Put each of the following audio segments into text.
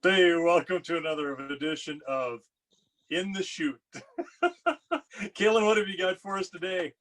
Hey, welcome to another edition of In the Chute. Kaylin, what have you got for us today?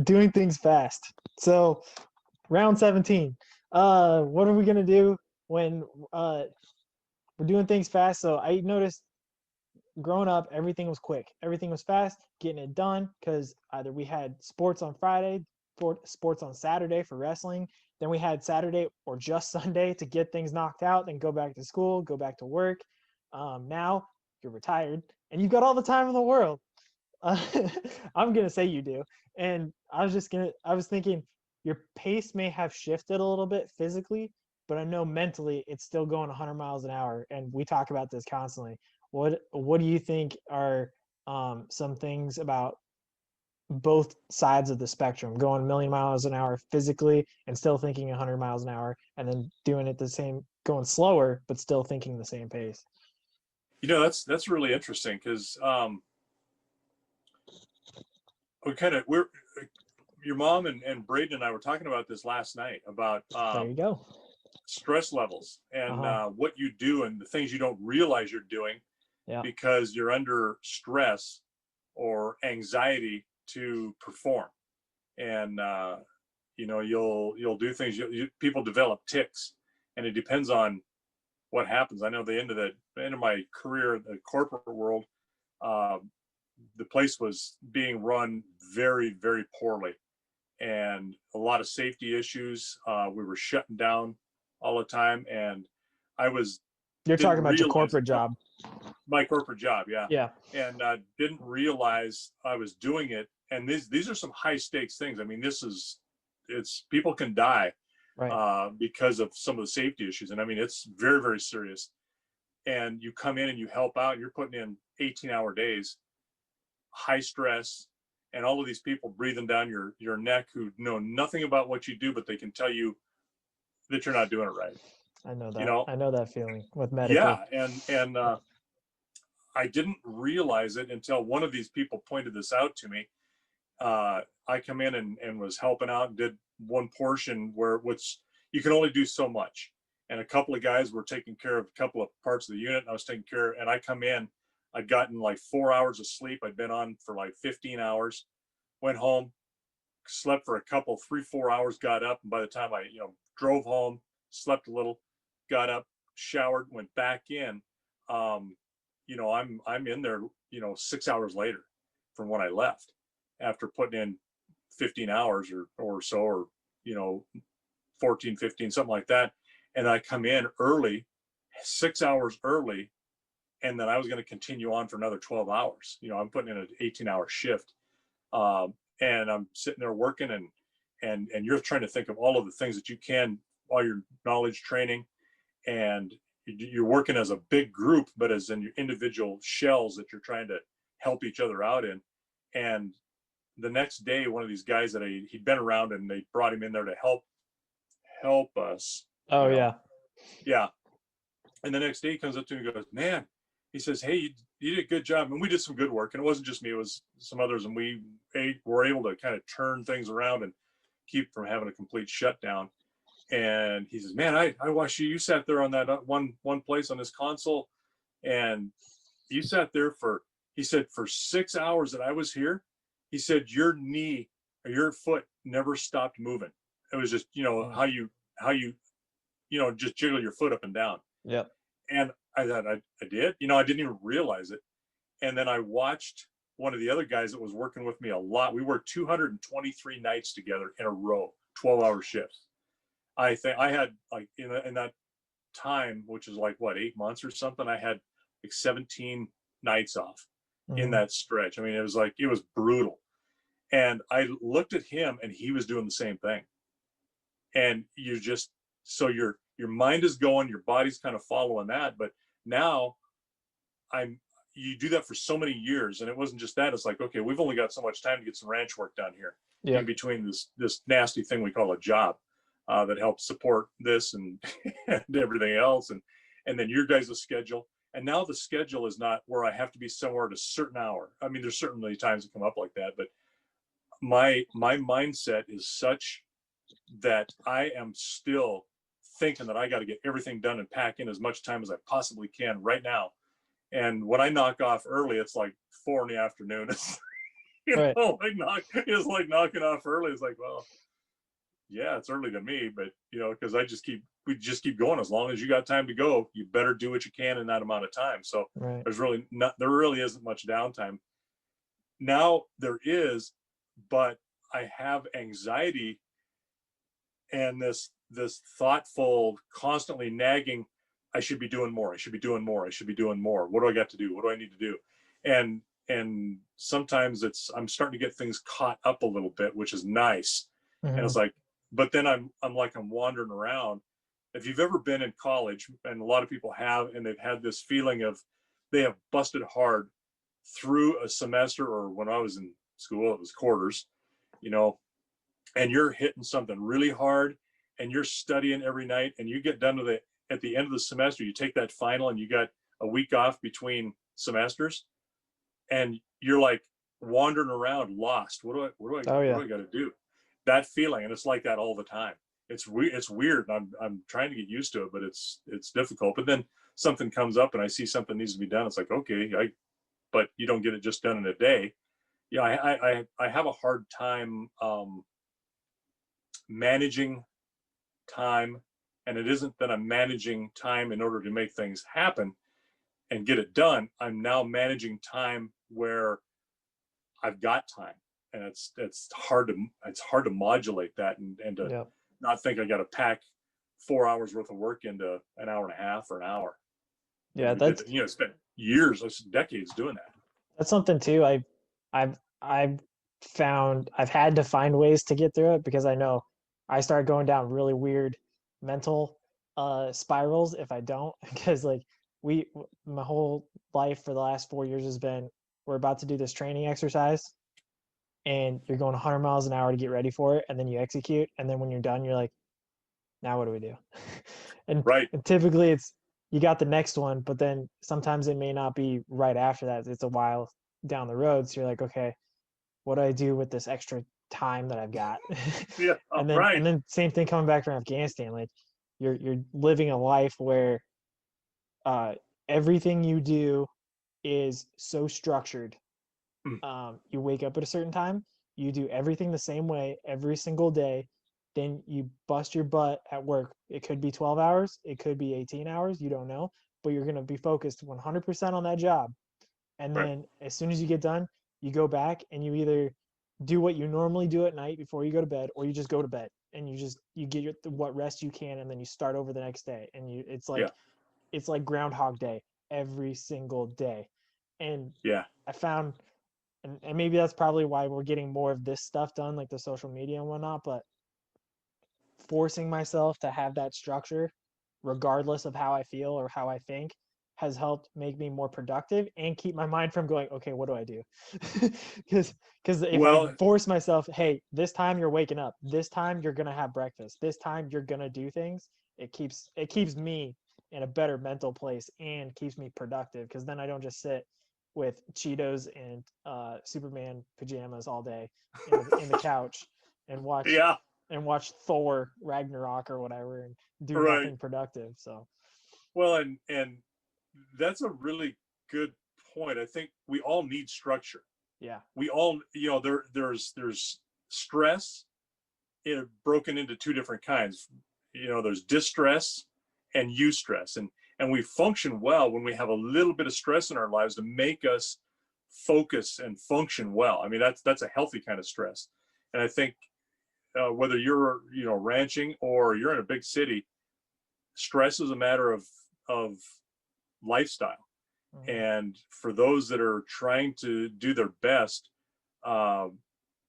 Doing things fast. So round 17. What are we gonna do when we're doing things fast? So I noticed growing up, everything was quick. Everything was fast, getting it done because either we had sports on Friday, sports on Saturday for wrestling, then we had Saturday or just Sunday to get things knocked out, then go back to school, go back to work. Now you're retired and you've got all the time in the world. Uh, I'm gonna say you do. And I was thinking your pace may have shifted a little bit physically, but I know mentally it's still going 100 miles an hour. And we talk about this constantly. What do you think are some things about both sides of the spectrum, going a million miles an hour physically and still thinking 100 miles an hour, and then doing it the same, going slower but still thinking the same pace? That's really interesting because we're your mom and Braden and I were talking about this last night about There you go. stress levels and Uh-huh. what you do and the things you don't realize you're doing Yeah. because you're under stress or anxiety to perform. And you'll do things. People develop tics, and it depends on what happens. I know the end of my career in the corporate world, uh, the place was being run very, very poorly, and a lot of safety issues. We were shutting down all the time, and I was You're didn't talking about your realize corporate job. my corporate job, yeah, Yeah. and didn't realize I was doing it. And these are some high stakes things. I mean, it's people can die Right. because of some of the safety issues, and I mean it's very, very serious. And you come in and you help out. You're putting in 18-hour days, high stress, and all of these people breathing down your neck who know nothing about what you do, but they can tell you that you're not doing it right. I know You that. know, I know that feeling with medical. yeah, and I didn't realize it until one of these people pointed this out to me. I come in and was helping out and did one portion where which you can only do so much. And a couple of guys were taking care of a couple of parts of the unit, and I was taking care. And I come in, I'd gotten like 4 hours of sleep. I'd been on for like 15 hours. Went home, slept for a couple, 3, 4 hours, got up, and by the time I drove home, slept a little, got up, showered, went back in. Um, I'm in there, 6 hours later from when I left after putting in 15 hours or so, or 14, 15, something like that. And I come in early, 6 hours early, and then I was going to continue on for another 12 hours. I'm putting in an 18-hour shift. And I'm sitting there working, and you're trying to think of all of the things that you can, all your knowledge training, and you're working as a big group, but as in your individual shells that you're trying to help each other out in. And the next day, one of these guys that he'd been around, and they brought him in there to help us, Oh yeah. yeah. And the next day he comes up to me and goes, man, he says, hey, you did a good job. And we did some good work. And it wasn't just me, it was some others. And we were able to kind of turn things around and keep from having a complete shutdown. And he says, man, I watched you. You sat there on that one place on this console, and you sat there he said, for 6 hours that I was here, he said, your knee or your foot never stopped moving. It was just, how you just jiggle your foot up and down. Yep. And I thought I did, I didn't even realize it. And then I watched one of the other guys that was working with me a lot. We worked 223 nights together in a row, 12-hour shifts. I think I had like in that time, which is like what, 8 months or something, I had like 17 nights off in Hmm. that stretch. I mean, it was brutal. And I looked at him, and he was doing the same thing. And you just, so your mind is going, your body's kind of following that. But now I'm you do that for so many years, and it wasn't just that. It's like, okay, we've only got so much time to get some ranch work done here in Yep. between this nasty thing we call a job, that helps support this and and everything else, and then your guys' schedule. And now the schedule is not where I have to be somewhere at a certain hour. I mean, there's certainly times that come up like that, but my mindset is such that I am still thinking that I got to get everything done and pack in as much time as I possibly can right now. And when I knock off early, it's like 4 in the afternoon. It's, Right. it's like knocking off early. It's like, well, yeah, it's early to me, but because we just keep going. As long as you got time to go, you better do what you can in that amount of time. So Right. there really isn't much downtime. Now there is, but I have anxiety and this thoughtful, constantly nagging, I should be doing more. I should be doing more. I should be doing more. What do I got to do? What do I need to do? And sometimes I'm starting to get things caught up a little bit, which is nice. And Hmm. it's like, but then I'm wandering around. If you've ever been in college, and a lot of people have, and they've had this feeling of they have busted hard through a semester, or when I was in school, it was quarters, you know, and you're hitting something really hard and you're studying every night, and you get done with it at the end of the semester, you take that final and you got a week off between semesters, and you're like wandering around lost. Oh What yeah. do I got to do? That feeling. And it's like that all the time. It's weird. I'm trying to get used to it, but it's difficult. But then something comes up and I see something needs to be done. It's like, okay, but you don't get it just done in a day. Yeah. I have a hard time managing time, and it isn't that I'm managing time in order to make things happen and get it done. I'm now managing time where I've got time, and it's hard to modulate that, and to Yep. not think I got to pack 4 hours worth of work into an hour and a half or an hour, because Yeah. we did spent years, decades doing that. That's something too. I've found I've had to find ways to get through it because I know I start going down really weird mental spirals if I don't because like my whole life for the last 4 years has been we're about to do this training exercise and you're going 100 miles an hour to get ready for it and then you execute and then when you're done you're like now what do we do? and, Right. and typically it's you got the next one, but then sometimes it may not be right after that. It's a while down the road. So you're like, okay, what do I do with this extra time that I've got? Yeah. And Right. then same thing coming back from Afghanistan. Like you're living a life where uh everything you do is so structured. Mm. You wake up at a certain time, you do everything the same way every single day, then you bust your butt at work. It could be 12 hours, it could be 18 hours, you don't know, but you're going to be focused 100% on that job. And Right. then as soon as you get done, you go back and you either do what you normally do at night before you go to bed, or you just go to bed and you get what rest you can, and then you start over the next day. And Yeah. it's like Groundhog Day every single day. And Yeah. I found and maybe that's probably why we're getting more of this stuff done, like the social media and whatnot, but forcing myself to have that structure, regardless of how I feel or how I think, has helped make me more productive and keep my mind from going, okay, what do I do? Because if I Well, force myself, hey, this time you're waking up, this time you're gonna have breakfast, this time you're gonna do things, it keeps me in a better mental place and keeps me productive because then I don't just sit with Cheetos and Superman pajamas all day in the couch and yeah. watch Thor Ragnarok or whatever and do Right. nothing productive. So Well, and that's a really good point. I think we all need structure. yeah. We all, there's stress broken into two different kinds. There's distress and eustress, and we function well when we have a little bit of stress in our lives to make us focus and function well. I mean, that's a healthy kind of stress. And I think whether you're ranching or you're in a big city, stress is a matter of lifestyle. Mhm. And for those that are trying to do their best, uh,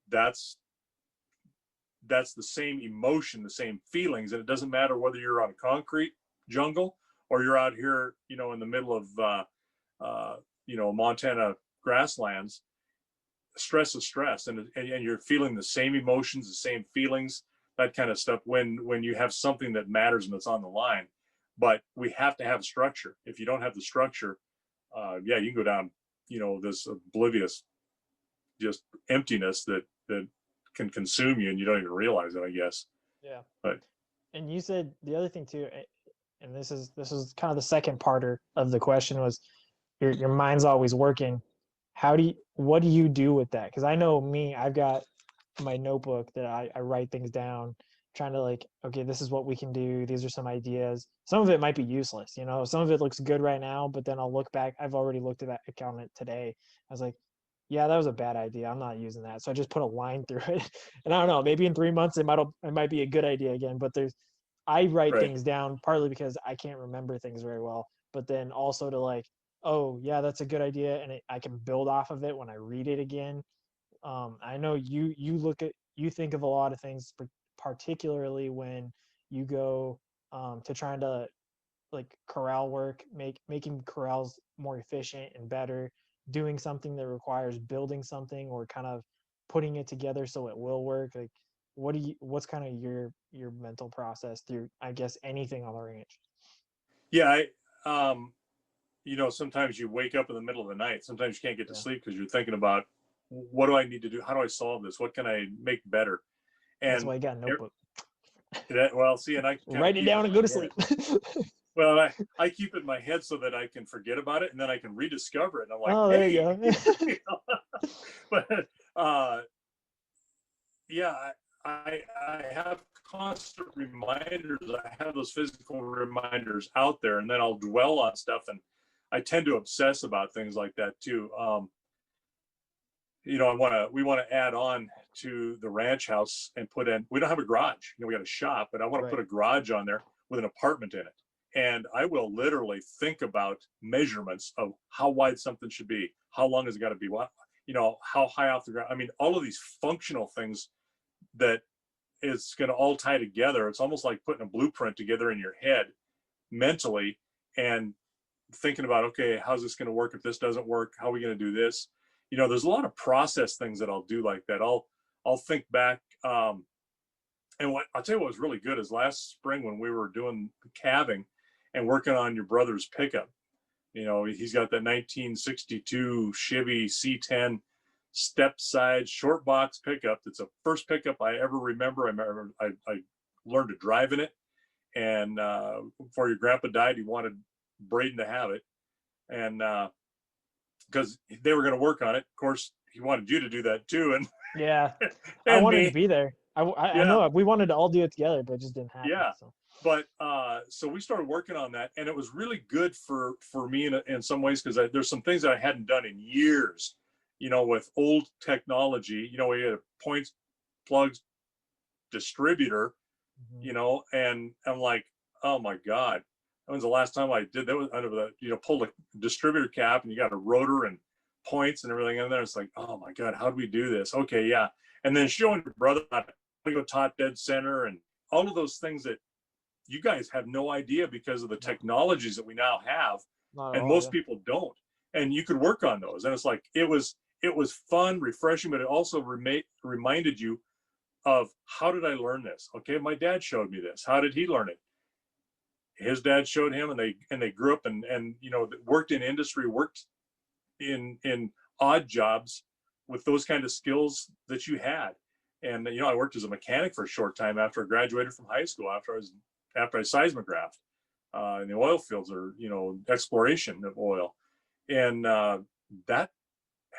that's the same emotion, the same feelings, and it doesn't matter whether you're on a concrete jungle or you're out here, in the middle of Montana grasslands. Stress is stress, and you're feeling the same emotions, the same feelings, that kind of stuff when you have something that matters and it's on the line. But we have to have structure. If you don't have the structure, yeah, you can go down, this oblivious, just emptiness that can consume you, and you don't even realize it, I guess. Yeah. But And you said the other thing too, and this is kind of the second parter of the question was your mind's always working. What do you do with that? Because I know me, I've got my notebook that I write things down, trying to like, okay, this is what we can do. These are some ideas. Some of it might be useless, you know. Some of it looks good right now, but then I'll look back. I've already looked at that account today. I was like, yeah, that was a bad idea. I'm not using that. So I just put a line through it. And I don't know, maybe in 3 months it might be a good idea again. But I write Right. things down partly because I can't remember things very well, but then also to like, oh yeah, that's a good idea, and I can build off of it when I read it again. I know you think of a lot of things, particularly when you go to trying to like corral work, making corrals more efficient and better, doing something that requires building something or kind of putting it together so it will work. Like, what's kind of your mental process through, I guess, anything on the ranch? Yeah. Sometimes you wake up in the middle of the night. Sometimes you can't get to Yeah, sleep because you're thinking about what do I need to do? How do I solve this? What can I make better? that's And why I got a notebook. well, see, and I kind of Write it keep it down in and go to my head. sleep. Well, I keep it in my head so that I can forget about it and then I can rediscover it. And I'm like, Oh, there you hey, go. you know? But uh, yeah, I have constant reminders. I have those physical reminders out there, and then I'll dwell on stuff, and I tend to obsess about things like that too. We want to add on to the ranch house and put in. We don't have a garage. We got a shop, but I want to put Right. a garage on there with an apartment in it. And I will literally think about measurements of how wide something should be, how long has it got to be, what, how high off the ground. I mean, all of these functional things that is going to all tie together. It's almost like putting a blueprint together in your head mentally and thinking about, okay, how's this going to work if this doesn't work? How are we going to do this? There's a lot of process things that I'll do like that. I'll think back. And what I'll tell you what was really good is last spring when we were doing calving and working on your brother's pickup. He's got that 1962 Chevy C10 step side short box pickup. It's the first pickup I ever remember. I learned to drive in it. And before your grandpa died, he wanted Braden to have it. And because they were going to work on it. Of course, he wanted you to do that too. And, Yeah, I and wanted to me. be there. I Yeah. know we wanted to all do it together, but it just didn't happen. Yeah. So But so we started working on that, and it was really good for me in some ways because there's some things that I hadn't done in years, with old technology. We had a points plugs distributor, mhm. and I'm like, oh my god, when's the last time I did that? Was under the pull the distributor cap, and you got a rotor and points and everything in there. It's like, oh my god, how do we do this? Okay, yeah, and then showing your brother how to go top dead center and all of those things that you guys have no idea because of the No, technologies that we now have, not at and all. most Yeah, people don't. And you could work on those, and it's like it was fun, refreshing, but it also reminded you of how did I learn this? Okay, my dad showed me this. How did he learn it? His dad showed him, and they grew up and worked in industry, worked in odd jobs with those kind of skills that you had. And I worked as a mechanic for a short time after I graduated from high school. After I seismographed in the oil fields, or exploration of oil, and that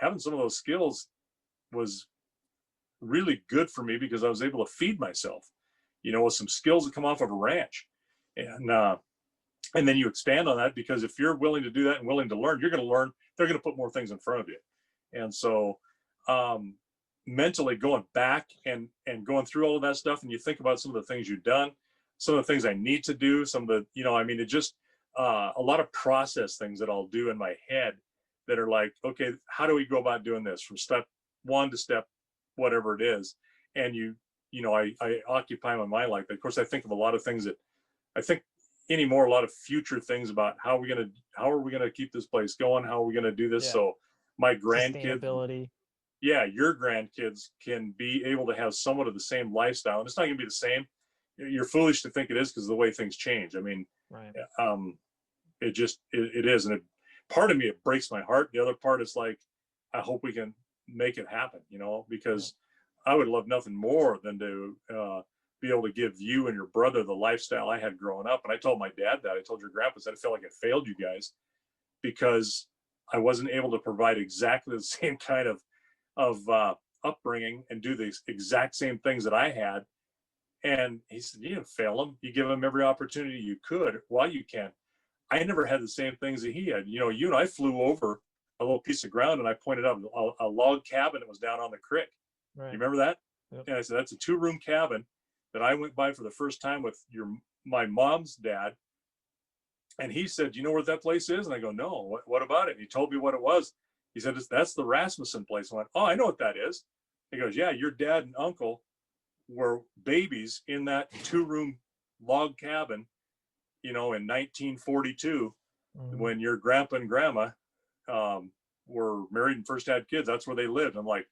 having some of those skills was really good for me because I was able to feed myself, with some skills that come off of a ranch. And then you expand on that because if you're willing to do that and willing to learn, you're going to learn. They're going to put more things in front of you. And so um, mentally going back and going through all of that stuff, and you think about some of the things you've done, some of the things I need to do, some of the, it just a lot of process things that I'll do in my head that are like, okay, how do we go about doing this from step one to step whatever it is? And I occupy my mind like that. Of course, I think of a lot of things that I think anymore, a lot of future things about how are we gonna keep this place going? How are we gonna do this yeah, so my grandkids, sustainability. yeah, your grandkids can be able to have somewhat of the same lifestyle. And it's not gonna be the same. You're foolish to think it is because of the way things change. I mean, Right. um, it is, and part of me it breaks my heart. The other part is like, I hope we can make it happen. Yeah. Because I would love nothing more than to be able to give you and your brother the lifestyle I had growing up. And I told my dad that. I told your grandpa that I felt like I failed you guys because I wasn't able to provide exactly the same kind of upbringing and do the exact same things that I had. And he said, you didn't fail them. You give them every opportunity you could while you can. I never had the same things that he had. You know, you and I flew over a little piece of ground and I pointed out a log cabin that was down on the creek. Right. You remember that? Yep. And I said, that's a 2-room cabin that I went by for the first time with my mom's dad. And he said, you know where that place is? And I go, no, what about it? And he told me what it was. He said, that's the Rasmussen place. I went, oh, I know what that is. He goes, yeah, your dad and uncle were babies in that 2-room log cabin, you know, in 1942, when your grandpa and grandma were married and first had kids. That's where they lived. I'm like,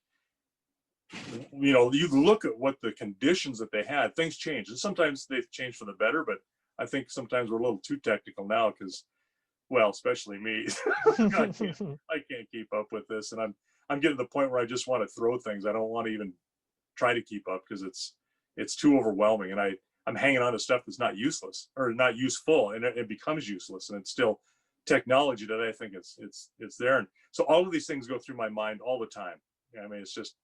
you know, you look at what the conditions that they had, things change. And sometimes they've changed for the better, but I think sometimes we're a little too technical now because, well, especially me, I can't keep up with this. And I'm getting to the point where I just want to throw things. I don't want to even try to keep up because it's too overwhelming. And I'm hanging on to stuff that's not useless or not useful, and it becomes useless. And it's still technology that I think it's there. And so all of these things go through my mind all the time. I mean, it's just,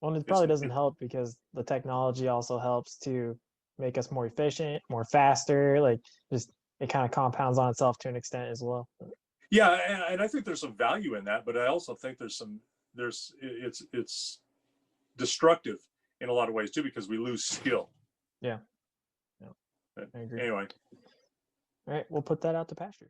well, it probably doesn't help because the technology also helps to make us more efficient, more faster. Like, just it kind of compounds on itself to an extent as well. yeah, and I think there's some value in that, but I also think it's destructive in a lot of ways too because we lose skill. Yeah, But I agree. anyway, All right, we'll put that out to pasture.